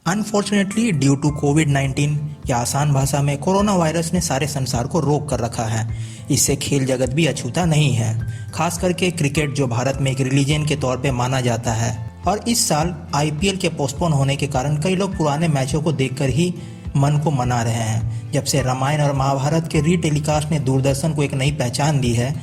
Unfortunately due to कोविड-19 या आसान भाषा में कोरोना वायरस ने सारे संसार को रोक कर रखा है। इससे खेल जगत भी अछूता नहीं है, खास करके क्रिकेट जो भारत में एक रिलीजन के तौर पे माना जाता है। और इस साल आईपीएल के पोस्टपोन होने के कारण कई लोग पुराने मैचों को देखकर ही मन को मना रहे हैं। जब से रामायण और महाभारत के रीटेलीकास्ट ने दूरदर्शन को एक नई पहचान दी है।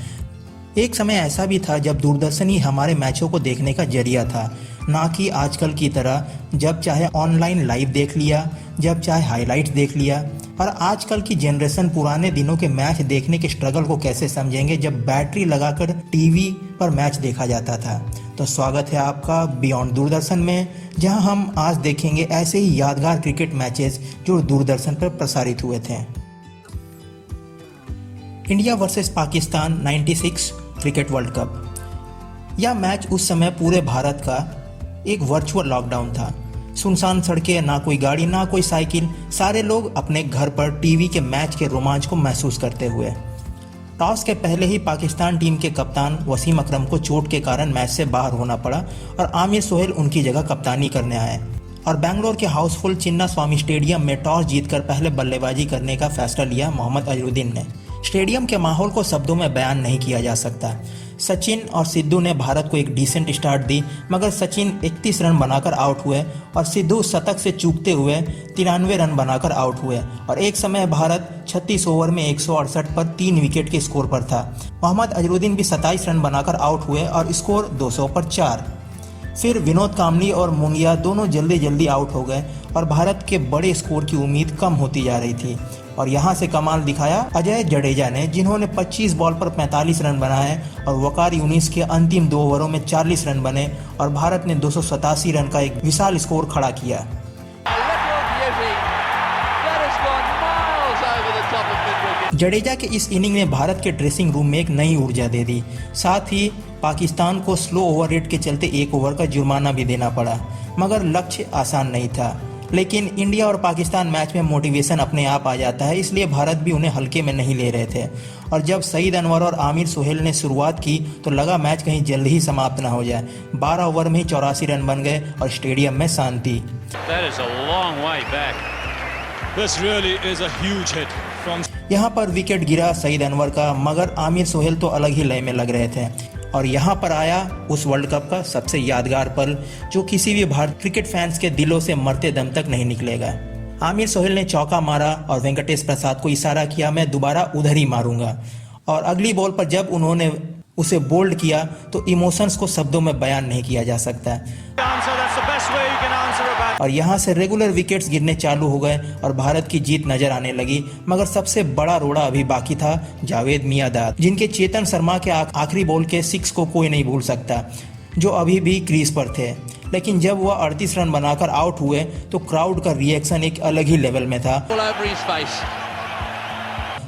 एक समय ऐसा भी था जब दूरदर्शन ही हमारे मैचों को देखने का जरिया था, ना कि आजकल की तरह जब चाहे ऑनलाइन लाइव देख लिया, जब चाहे हाइलाइट्स देख लिया। और आजकल की जनरेशन पुराने दिनों के मैच देखने के स्ट्रगल को कैसे समझेंगे जब बैटरी लगाकर टीवी पर मैच देखा जाता था। तो स्वागत है आपका बियॉन्ड दूरदर्शन में, जहां हम आज देखेंगे ऐसे ही यादगार क्रिकेट मैचेस जो दूरदर्शन पर प्रसारित हुए थे। India versus Pakistan 96 cricket world cup. यह मैच उस समय पूरे भारत का एक वर्चुअल लॉकडाउन था। सुनसान सड़कें, ना कोई गाड़ी ना कोई साइकिल, सारे लोग अपने घर पर टीवी के मैच के रोमांच को महसूस करते हुए। टॉस के पहले ही पाकिस्तान टीम के कप्तान वसीम अकरम को चोट के कारण मैच से बाहर होना पड़ा और आमिर सोहेल उनकी जगह कप्तानी करने आए। और बेंगलोर के हाउसफुल चिन्ना स्वामी स्टेडियम में टॉस जीतकर पहले बल्लेबाजी करने का फैसला लिया मोहम्मद अजहरुद्दीन ने। स्टेडियम के माहौल को शब्दों में बयान नहीं किया जा सकता। सचिन और सिद्धू ने भारत को एक डिसेंट स्टार्ट दी, मगर सचिन 31 रन बनाकर आउट हुए और सिद्धू शतक से चूकते हुए 93 रन बनाकर आउट हुए। और एक समय भारत 36 ओवर में 168 पर 3 विकेट के स्कोर पर था। मोहम्मद अजहरुद्दीन भी 27 रन बनाकर आउट हुए और स्कोर 200 पर 4। फिर विनोद कांबली और मुंगिया दोनों जल्दी आउट हो गए और भारत के बड़े स्कोर की उम्मीद कम होती जा रही थी। और यहाँ से कमाल दिखाया अजय जडेजा ने, जिन्होंने 25 बॉल पर 45 रन बनाए और वकार यूनिस के अंतिम 2 ओवरों में 40 रन बने और भारत ने 287 रन का एक विशाल स्कोर खड़ा किया। जडेजा के इस इनिंग ने भारत के ड्रेसिंग रूम में एक नई ऊर्जा दे दी। साथ ही पाकिस्तान को स्लो ओवर रेट के चलते 1 ओवर का जुर्माना भी देना पड़ा, मगर लक्ष्य आसान नहीं था। लेकिन इंडिया और पाकिस्तान मैच में मोटिवेशन अपने आप आ जाता है, इसलिए भारत भी उन्हें हल्के में नहीं ले रहे थे। और जब सईद अनवर और आमिर सोहेल ने शुरुआत की तो लगा मैच कहीं जल्द ही समाप्त ना हो जाए। 12 ओवर में ही 84 रन बन गए और स्टेडियम में शांति। यहाँ पर विकेट गिरा सईद अनवर का, मगर आमिर सोहेल तो अलग ही लय में लग रहे थे। और यहाँ पर आया उस वर्ल्ड कप का सबसे यादगार पल, जो किसी भी भारतीय क्रिकेट फैंस के दिलों से मरते दम तक नहीं निकलेगा। आमिर सोहेल ने चौका मारा और वेंकटेश प्रसाद को इशारा किया, मैं दोबारा उधर ही मारूंगा। और अगली बॉल पर जब उन्होंने उसे बोल्ड किया तो इमोशंस को शब्दों में बयान नहीं किया जा सकता। और यहाँ से रेगुलर विकेट्स गिरने चालू हो गए और भारत की जीत नजर आने लगी। मगर सबसे बड़ा रोड़ा अभी बाकी था, जावेद मियांदाद, जिनके चेतन शर्मा के आखिरी बॉल के 6 को कोई नहीं भूल सकता, जो अभी भी क्रीज पर थे। लेकिन जब वह 38 रन बनाकर आउट हुए तो क्राउड का रिएक्शन एक अलग ही लेवल में था।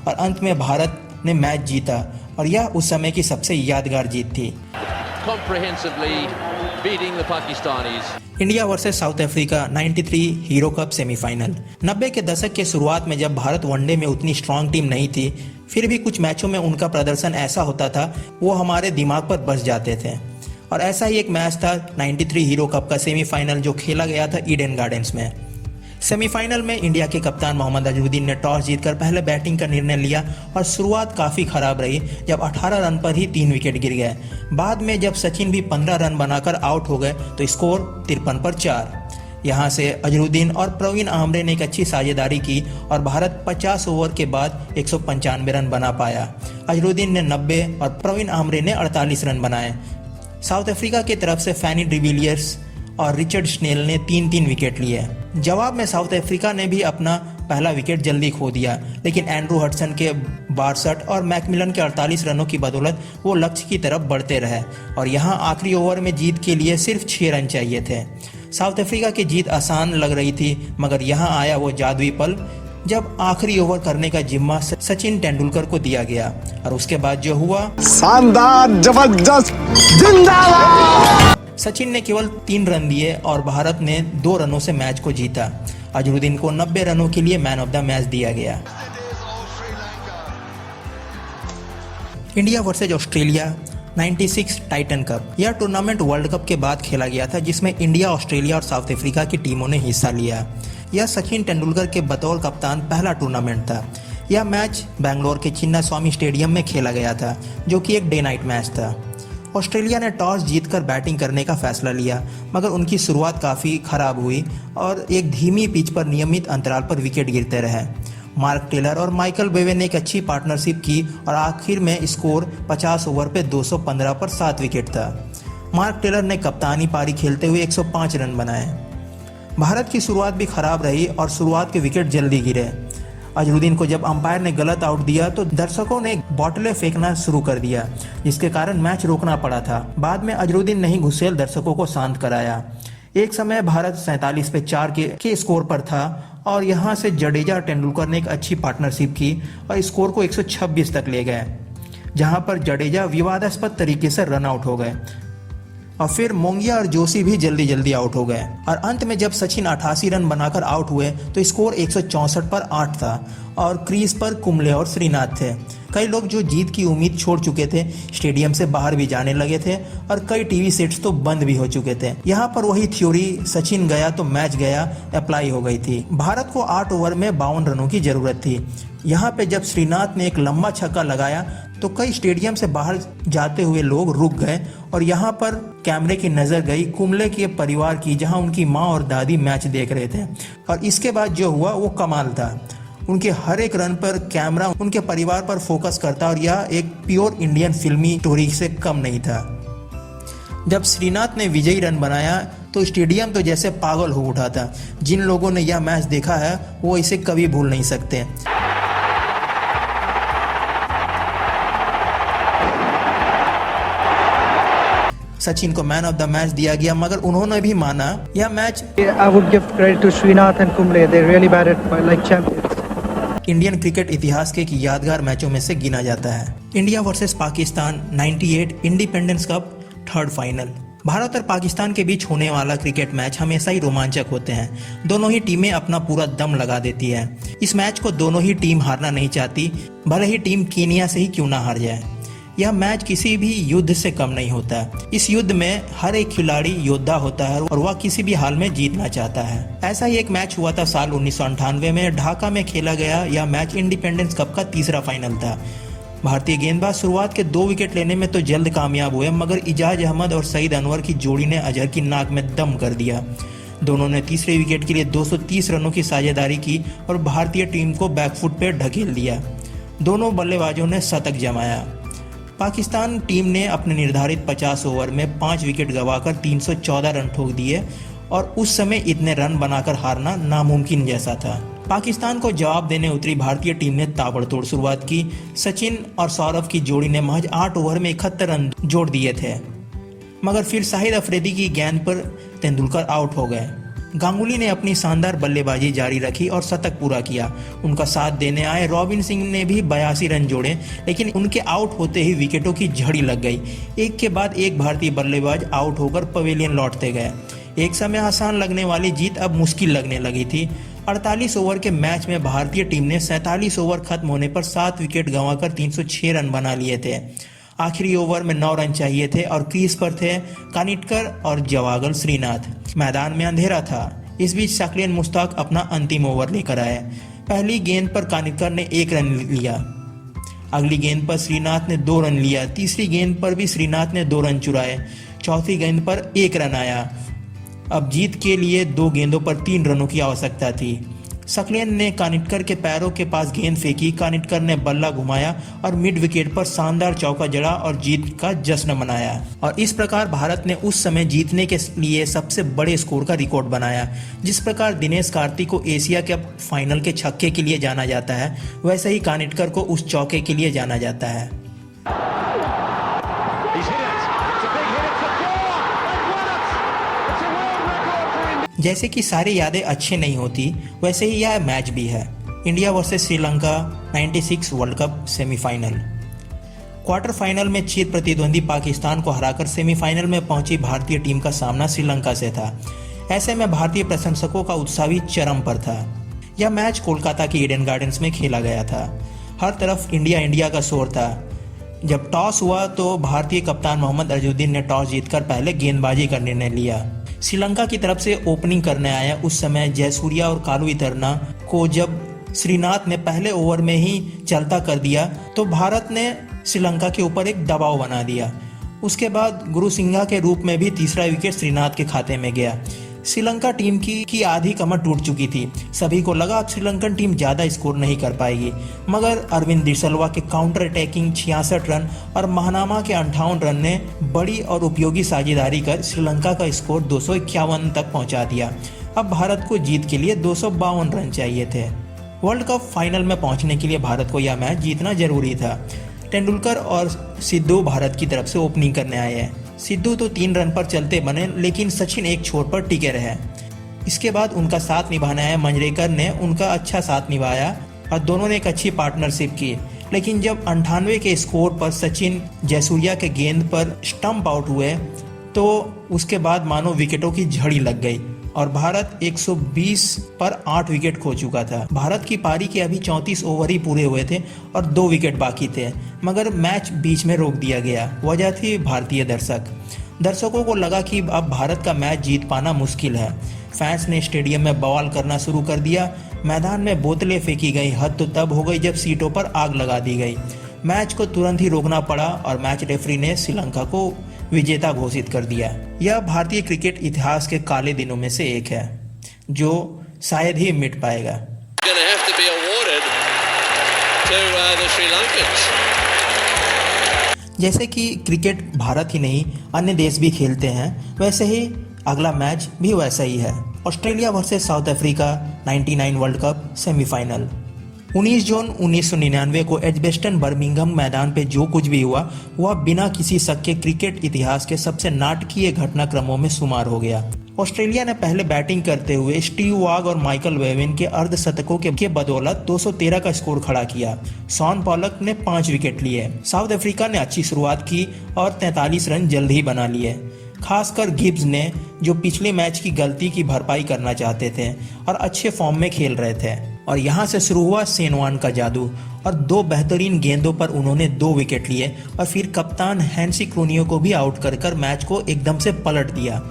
और अंत में भारत ने मैच जीता और यह उस समय की सबसे यादगार जीत थी। India versus south Africa 93 hero cup semifinal. 90 के दशक के शुरुआत में जब भारत वनडे में उतनी स्ट्रांग टीम नहीं थी, फिर भी कुछ मैचों में उनका प्रदर्शन ऐसा होता था वो हमारे दिमाग पर बस जाते थे। और ऐसा ही एक मैच था 93 हीरो कप का सेमीफाइनल, जो खेला गया था ईडन गार्डन्स में। सेमीफाइनल में इंडिया के कप्तान मोहम्मद अजहरुद्दीन ने टॉस जीतकर पहले बैटिंग का निर्णय लिया और शुरुआत काफ़ी खराब रही, जब 18 रन पर ही 3 विकेट गिर गए। बाद में जब सचिन भी 15 रन बनाकर आउट हो गए तो स्कोर 53 पर 4। यहाँ से अजहरुद्दीन और प्रवीण आमरे ने एक अच्छी साझेदारी की और भारत 50 ओवर के बाद 195 रन बना पाया। अजहरुद्दीन ने 90 और प्रवीण आमरे ने 48 रन बनाए। साउथ अफ्रीका की तरफ से फैनी डिविलियर्स और रिचर्ड स्नेल ने 3-3 विकेट लिए। जवाब में साउथ अफ्रीका ने भी अपना पहला विकेट जल्दी खो दिया, लेकिन एंड्रू हडसन के 62 और मैकमिलन के 48 रनों की बदौलत वो लक्ष्य की तरफ बढ़ते रहे। और यहाँ आखिरी ओवर में जीत के लिए सिर्फ 6 रन चाहिए थे। साउथ अफ्रीका की जीत आसान लग रही थी, मगर यहाँ आया वो जादुई पल जब आखिरी ओवर करने का जिम्मा सचिन तेंदुलकर को दिया गया। और उसके बाद जो हुआ, शानदार, जबरदस्त, जिंदाबाद। सचिन ने केवल 3 रन दिए और भारत ने 2 रनों से मैच को जीता। अजहरुद्दीन को 90 रनों के लिए मैन ऑफ द मैच दिया गया। India versus Australia 96 Titan cup. यह टूर्नामेंट वर्ल्ड कप के बाद खेला गया था जिसमें इंडिया, ऑस्ट्रेलिया और साउथ अफ्रीका की टीमों ने हिस्सा लिया। यह सचिन तेंदुलकर के बतौर कप्तान पहला टूर्नामेंट था। यह मैच बेंगलोर के चिन्ना स्वामी स्टेडियम में खेला गया था जो कि एक डे नाइट मैच था। ऑस्ट्रेलिया ने टॉस जीतकर बैटिंग करने का फैसला लिया, मगर उनकी शुरुआत काफ़ी खराब हुई और एक धीमी पिच पर नियमित अंतराल पर विकेट गिरते रहे। मार्क टेलर और माइकल बेवे ने एक अच्छी पार्टनरशिप की और आखिर में स्कोर 50 ओवर पे 215 पर 7 विकेट था। मार्क टेलर ने कप्तानी पारी खेलते हुए 105 रन बनाए। भारत की शुरुआत भी खराब रही और शुरुआत के विकेट जल्दी गिरे। अजरुद्दीन को जब अंपायर ने गलत आउट दिया तो दर्शकों ने बोतलें फेंकना शुरू कर दिया, जिसके कारण मैच रोकना पड़ा था। बाद में अजरुद्दीन ने ही घुसेल दर्शकों को शांत कराया। एक समय भारत 47 पे 4 के स्कोर पर था और यहां से जडेजा और तेंदुलकर ने एक अच्छी पार्टनरशिप की और स्कोर को 126 तक ले गए, जहां पर जडेजा विवादास्पद तरीके से रन आउट हो गए और फिर मोंगिया और जोशी भी जल्दी जल्दी आउट हो गए। और अंत में जब सचिन 88 रन बनाकर आउट हुए तो स्कोर 164 पर 8 था और क्रीज पर कुंबले और श्रीनाथ थे। कई लोग जो जीत की उम्मीद छोड़ चुके थे स्टेडियम से बाहर भी जाने लगे थे और कई टीवी सेट्स तो बंद भी हो चुके थे। यहाँ पर वही थ्योरी सचिन गया तो मैच गया अप्लाई हो गई थी। भारत को 8 ओवर में 52 रनों की जरूरत थी। यहाँ पे जब श्रीनाथ ने एक लंबा छक्का लगाया तो कई स्टेडियम से बाहर जाते हुए लोग रुक गए और यहाँ पर कैमरे की नज़र गई कुंबले के परिवार की, जहाँ उनकी माँ और दादी मैच देख रहे थे। और इसके बाद जो हुआ वो कमाल था। उनके हर एक रन पर कैमरा उनके परिवार पर फोकस करता और यह एक प्योर इंडियन फिल्मी स्टोरी से कम नहीं था। जब श्रीनाथ ने विजयी रन बनाया तो स्टेडियम तो जैसे पागल हो उठा था। जिन लोगों ने यह मैच देखा है वो इसे कभी भूल नहीं सकते। सचिन को मैन ऑफ द मैच दिया गया, मगर उन्होंने भी माना यह match I would give credit to Srinath and Kumble. They really batted like champions. Indian cricket इतिहास के एक यादगार मैचों में से गिना जाता है। India versus Pakistan 98 independence cup third final. Bharat और पाकिस्तान के बीच होने वाला क्रिकेट मैच हमेशा ही रोमांचक होते हैं। दोनों ही टीमें अपना पूरा दम लगा देती है। इस मैच को दोनों ही टीम हारना नहीं चाहती, भले ही टीम कीनिया से ही क्यों ना हार जाए। यह मैच किसी भी युद्ध से कम नहीं होता। इस युद्ध में हर एक खिलाड़ी योद्धा होता है और वह किसी भी हाल में जीतना चाहता है। ऐसा ही एक मैच हुआ था साल 1998 में ढाका में खेला गया। यह मैच इंडिपेंडेंस कप का तीसरा फाइनल था। भारतीय गेंदबाज शुरुआत के 2 विकेट लेने में तो जल्द कामयाब हुए, मगर इजाज अहमद और सईद अनवर की जोड़ी ने अजहर की नाक में दम कर दिया। दोनों ने तीसरे विकेट के लिए 230 रनों की साझेदारी की और भारतीय टीम को बैकफुट पर ढकेल दिया। दोनों बल्लेबाजों ने शतक जमाया। पाकिस्तान टीम ने अपने निर्धारित 50 ओवर में 5 विकेट गंवाकर 314 रन ठोक दिए और उस समय इतने रन बनाकर हारना नामुमकिन जैसा था। पाकिस्तान को जवाब देने उतरी भारतीय टीम ने ताबड़तोड़ शुरुआत की। सचिन और सौरव की जोड़ी ने महज 8 ओवर में 71 रन जोड़ दिए थे, मगर फिर शाहिद अफरीदी की गेंद पर तेंदुलकर आउट हो गए। गांगुली ने अपनी शानदार बल्लेबाजी जारी रखी और शतक पूरा किया। उनका साथ देने आए रॉबिन सिंह ने भी 82 रन जोड़े, लेकिन उनके आउट होते ही विकेटों की झड़ी लग गई। एक के बाद एक भारतीय बल्लेबाज आउट होकर पवेलियन लौटते गए। एक समय आसान लगने वाली जीत अब मुश्किल लगने लगी थी। 48 ओवर के मैच में भारतीय टीम ने 47 ओवर खत्म होने पर 7 विकेट गंवाकर 306 रन बना लिए थे। आखिरी ओवर में 9 रन चाहिए थे और क्रीज पर थे कानिटकर और जवागल श्रीनाथ। मैदान में अंधेरा था। इस बीच शकील मुश्ताक अपना अंतिम ओवर लेकर आए। पहली गेंद पर कानिटकर ने 1 रन लिया। अगली गेंद पर श्रीनाथ ने 2 रन लिया। तीसरी गेंद पर भी श्रीनाथ ने 2 रन चुराए। चौथी गेंद पर 1 रन आया। अब जीत के लिए 2 गेंदों पर 3 रनों की आवश्यकता थी। सकलेन ने कानिटकर के पैरों के पास गेंद फेंकी। कानिटकर ने बल्ला घुमाया और मिड विकेट पर शानदार चौका जड़ा और जीत का जश्न मनाया। और इस प्रकार भारत ने उस समय जीतने के लिए सबसे बड़े स्कोर का रिकॉर्ड बनाया। जिस प्रकार दिनेश कार्तिक को एशिया कप फाइनल के छक्के के लिए जाना जाता है, वैसे ही कानिटकर को उस चौके के लिए जाना जाता है। जैसे कि सारी यादें अच्छी नहीं होती, वैसे ही यह मैच भी है। India versus Sri Lanka 96 world cup semifinal. Quarter final में चिर प्रतिद्वंदी पाकिस्तान को हराकर सेमीफाइनल में पहुंची भारतीय टीम का सामना श्रीलंका से था। ऐसे में भारतीय प्रशंसकों का उत्साह भी चरम पर था। यह मैच कोलकाता के ईडन गार्डन्स में खेला गया था। हर तरफ इंडिया इंडिया का शोर था। जब टॉस हुआ तो भारतीय कप्तान मोहम्मद अजहरुद्दीन ने टॉस जीतकर पहले गेंदबाजी का निर्णय लिया। श्रीलंका की तरफ से ओपनिंग करने आया उस समय जयसूर्या और कालुवितरना को जब श्रीनाथ ने पहले ओवर में ही चलता कर दिया तो भारत ने श्रीलंका के ऊपर एक दबाव बना दिया। उसके बाद गुरुसिंघा के रूप में भी तीसरा विकेट श्रीनाथ के खाते में गया। श्रीलंका टीम की आधी कमर टूट चुकी थी। सभी को लगा अब श्रीलंकन टीम ज़्यादा स्कोर नहीं कर पाएगी, मगर अरविंद डिसल्वा के काउंटर अटैकिंग 66 रन और महानामा के 58 रन ने बड़ी और उपयोगी साझेदारी कर श्रीलंका का स्कोर 251 तक पहुंचा दिया। अब भारत को जीत के लिए 252 रन चाहिए थे। वर्ल्ड कप फाइनल में पहुंचने के लिए भारत को यह मैच जीतना जरूरी था। तेंदुलकर और सिद्धू भारत की तरफ से ओपनिंग करने आए हैं। सिद्धू तो 3 रन पर चलते बने, लेकिन सचिन एक छोर पर टिके रहे। इसके बाद उनका साथ निभाने आया मंजरेकर ने उनका अच्छा साथ निभाया और दोनों ने एक अच्छी पार्टनरशिप की। लेकिन जब 98 के स्कोर पर सचिन जयसूर्या के गेंद पर स्टंप आउट हुए तो उसके बाद मानो विकेटों की झड़ी लग गई और भारत 120 पर 8 विकेट खो चुका था। भारत की पारी के अभी 34 ओवर ही पूरे हुए थे और 2 विकेट बाकी थे, मगर मैच बीच में रोक दिया गया। वजह थी भारतीय दर्शकों को लगा कि अब भारत का मैच जीत पाना मुश्किल है। फैंस ने स्टेडियम में बवाल करना शुरू कर दिया। मैदान में बोतलें फेंकी गई। हद तो तब हो गई जब सीटों पर आग लगा दी गई। मैच को तुरंत ही रोकना पड़ा और मैच रेफरी ने श्रीलंका को विजेता घोषित कर दिया। यह भारतीय क्रिकेट इतिहास के काले दिनों में से एक है जो शायद ही मिट पाएगा। जैसे कि क्रिकेट भारत ही नहीं अन्य देश भी खेलते हैं, वैसे ही अगला मैच भी वैसा ही है। Australia versus south Africa 99 world cup semifinal. 19 जून 1999 को एजबेस्टन बर्मिंघम मैदान पे जो कुछ भी हुआ वह बिना किसी शक के क्रिकेट इतिहास के सबसे नाटकीय घटनाक्रमों में शुमार हो गया। ऑस्ट्रेलिया ने पहले बैटिंग करते हुए स्टीव वॉग और माइकल वेविन के अर्धशतकों के बदौलत 213 का स्कोर खड़ा किया। शॉन पॉलक ने 5 विकेट लिए। साउथ अफ्रीका ने अच्छी शुरुआत की और 43 रन जल्द ही बना लिए। खासकर गिब्स ने, जो पिछले मैच की गलती की भरपाई करना चाहते थे और अच्छे फॉर्म में खेल रहे थे। और यहाँ से शुरू हुआ सेनवान का जादू और 2 बेहतरीन गेंदों पर उन्होंने 2 विकेट लिए और फिर कप्तान हैंसी क्रोनियो को भी आउट कर मैच को एकदम से पलट दिया।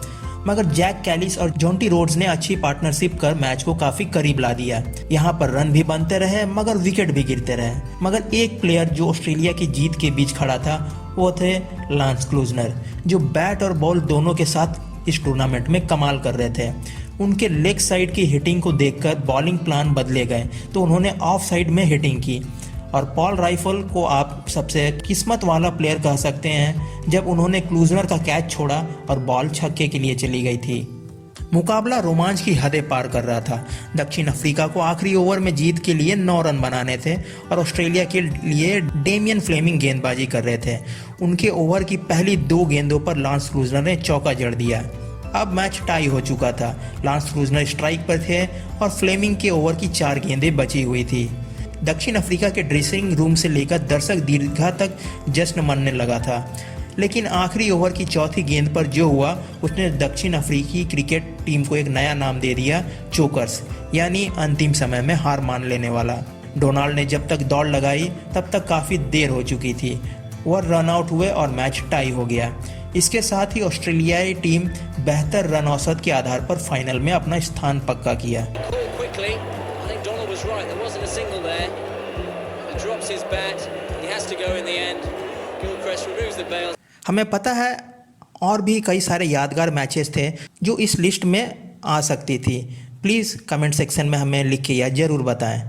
मगर जैक कैलिस और जॉन्टी रोड्स ने अच्छी पार्टनरशिप कर मैच को काफी करीब ला दिया। यहाँ पर रन भी बनते रहे मगर विकेट भी गिरते रहे। मगर एक प्लेयर जो ऑस्ट्रेलिया की जीत के बीच खड़ा था वो थे लांस क्लूजनर, जो बैट और बॉल दोनों के साथ इस टूर्नामेंट में कमाल कर रहे थे। उनके लेग साइड की हिटिंग को देखकर बॉलिंग प्लान बदले गए तो उन्होंने ऑफ साइड में हिटिंग की और पॉल राइफल को आप सबसे किस्मत वाला प्लेयर कह सकते हैं जब उन्होंने क्लूजनर का कैच छोड़ा और बॉल छक्के के लिए चली गई थी। मुकाबला रोमांच की हदें पार कर रहा था। दक्षिण अफ्रीका को आखिरी ओवर में जीत के लिए 9 रन बनाने थे और ऑस्ट्रेलिया के लिए डेमियन फ्लेमिंग गेंदबाजी कर रहे थे। उनके ओवर की पहली 2 गेंदों पर लांस क्लूजनर ने चौका जड़ दिया। अब मैच टाई हो चुका था। लांस क्लूजनर स्ट्राइक पर थे और फ्लेमिंग के ओवर की 4 गेंदें बची हुई थी। दक्षिण अफ्रीका के ड्रेसिंग रूम से लेकर दर्शक दीर्घा तक जश्न मनने लगा था। लेकिन आखिरी ओवर की 4थी गेंद पर जो हुआ उसने दक्षिण अफ्रीकी क्रिकेट टीम को एक नया नाम दे दिया, चोकर्स, यानी अंतिम समय में हार मान लेने वाला। डोनाल्ड ने जब तक दौड़ लगाई तब तक काफ़ी देर हो चुकी थी। वह रन आउट हुए और मैच टाई हो गया। इसके साथ ही ऑस्ट्रेलियाई टीम बेहतर रन औसत के आधार पर फाइनल में अपना स्थान पक्का किया। हमें पता है और भी कई सारे यादगार मैचेस थे जो इस लिस्ट में आ सकती थी। प्लीज़ कमेंट सेक्शन में हमें लिख के या ज़रूर बताएं।